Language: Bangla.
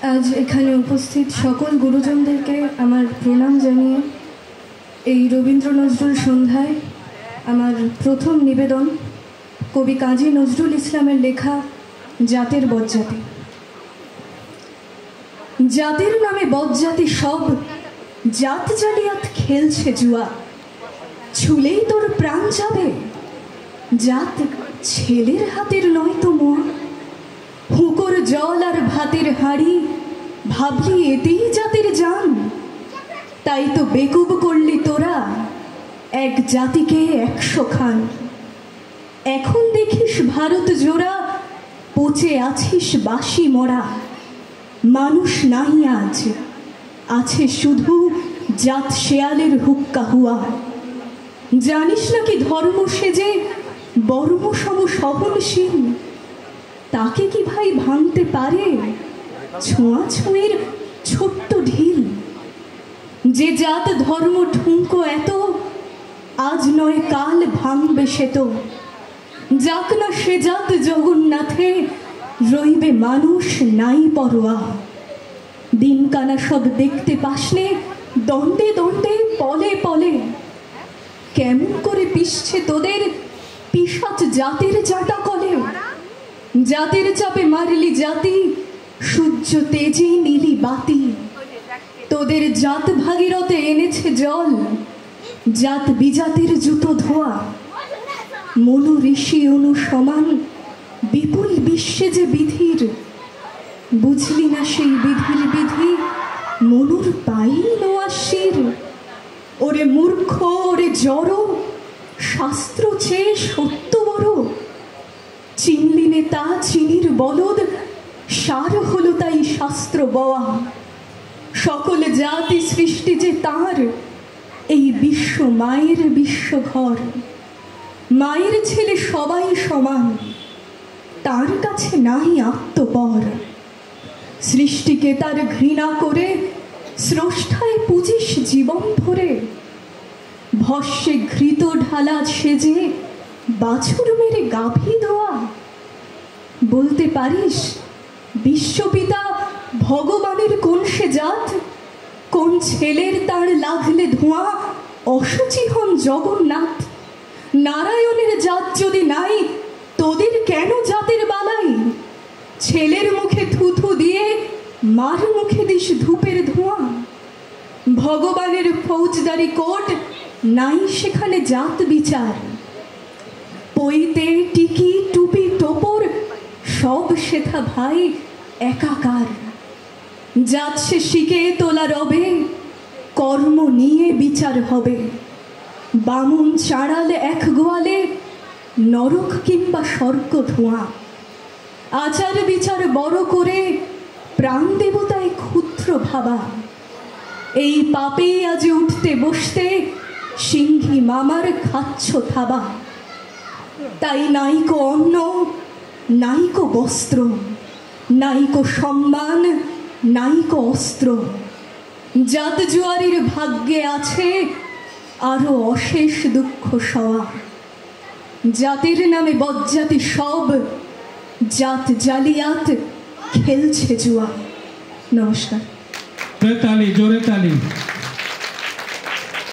আজ এখানে উপস্থিত সকল গুরুজনদেরকে আমার প্রণাম জানিয়ে এই রবীন্দ্র নজরুল সন্ধ্যায় আমার প্রথম নিবেদন কবি কাজী নজরুল ইসলামের লেখা জাতের বজ্জাতি। জাতির নামে বজ্জাতি সব জাত জালিয়াত খেলছে জুয়া, ছুলেই তোর প্রাণ যাবে, জাত ছেলের হাতের নয় তো মোয়া। হুঁকোর জল আর ভাতের হাঁড়ি ভাবলি এতেই জাতির জান, তাই তো বেকুব করলি তোরা এক জাতিকে 100 খান। এখন দেখিস ভারত জোড়া পচে আছিস বাসি মরা, মানুষ নাই আজ, আছে শুধু জাত শেয়ালের হুক্কা হুয়া। জানিস নাকি ধর্ম সেজে বর্ম সম সহনশীল, তাকে কি ভাই ভাঙতে পারে ছোঁয়াছুঁয়ের ছোট্ট ঢিল। যে জাত ধর্ম ঠুনকো এত, আজ নয় কাল ভাঙবে সে তো। যাক না সে জাত জগন্নাথে, রইবে মানুষ নাই পরোয়া। দিনকানা সব দেখতে পাসনে দণ্ডে দণ্ডে পলে পলে, কেমন করে পিষছে তোদের পিশাচ জাতের জাটা কলে। জাতের চাপে মারলি জাতি, সূর্য তেজে নীলি বাতি। তোদের জাত ভাগীরথে এনেছে জল, জাত বিজাতির জুতো ধোয়া। মনু ঋষি অনু সমান বিপুল বিশ্বে যে বিধির, বুঝলি না সেই বিধির বিধি মনুর পাইল নোয়াশির। ওরে মূর্খ ওরে জড়, শাস্ত্র চেয়ে সত্য বড়। চিনলি নে তা চিনির বলদ, সার হলো তাই শাস্ত্র বওয়া। সকল জাতি সৃষ্টি যে তাঁর, এই বিশ্ব মায়ের বিশ্বঘর। মায়ের ছেলে সবাই সমান, তার কাছে নাই আত্মপর। সৃষ্টিকে তার ঘৃণা করে স্রষ্টায় পুজিস জীবন ভরে। ভস্যে ঘৃত ঢালা সেজে বাছুর মেরে গাভী দোয়া। বলতে পারিস বিশ্বপিতা ভগবানের কোন সে জাত, কোন ছেলের তার লাগলে ধোঁয়া অসুচি হন জগন্নাথ। নারায়ণের জাত যদি নাই, তোদের কেন জাতের বালাই। ছেলের মুখে থুথু দিয়ে মার মুখে দিস ধূপের ধোঁয়া। ভগবানের ফৌজদারি কোর্ট নাই সেখানে জাত বিচার। পইতে টিকি টুপি টোপর সব সেথা ভাই একাকার। জাত সে শিখে তোলা রবে, কর্ম নিয়ে বিচার হবে। বামুন চাড়াল এক গোয়ালে, নরক কিংবা স্বর্গ ধোঁয়া। আচার বিচার বড় করে প্রাণ দেবতায় ক্ষুদ্র ভাবা। এই পাপে আজ উঠতে বসতে সিংহী মামার খাচ্ছ থাবা। তাই নাইকো অন্ন, নাইকো বস্ত্র, নাইকো সম্মান, নাইকো অস্ত্র। জাত জুয়ারির ভাগ্যে আছে আরো অশেষ দুঃখ সওয়া। জাতের নামে বজ্জাতি সব জাত জালিয়াত খেলছে জুয়া। নমস্কার। তালি, জোরে তালি।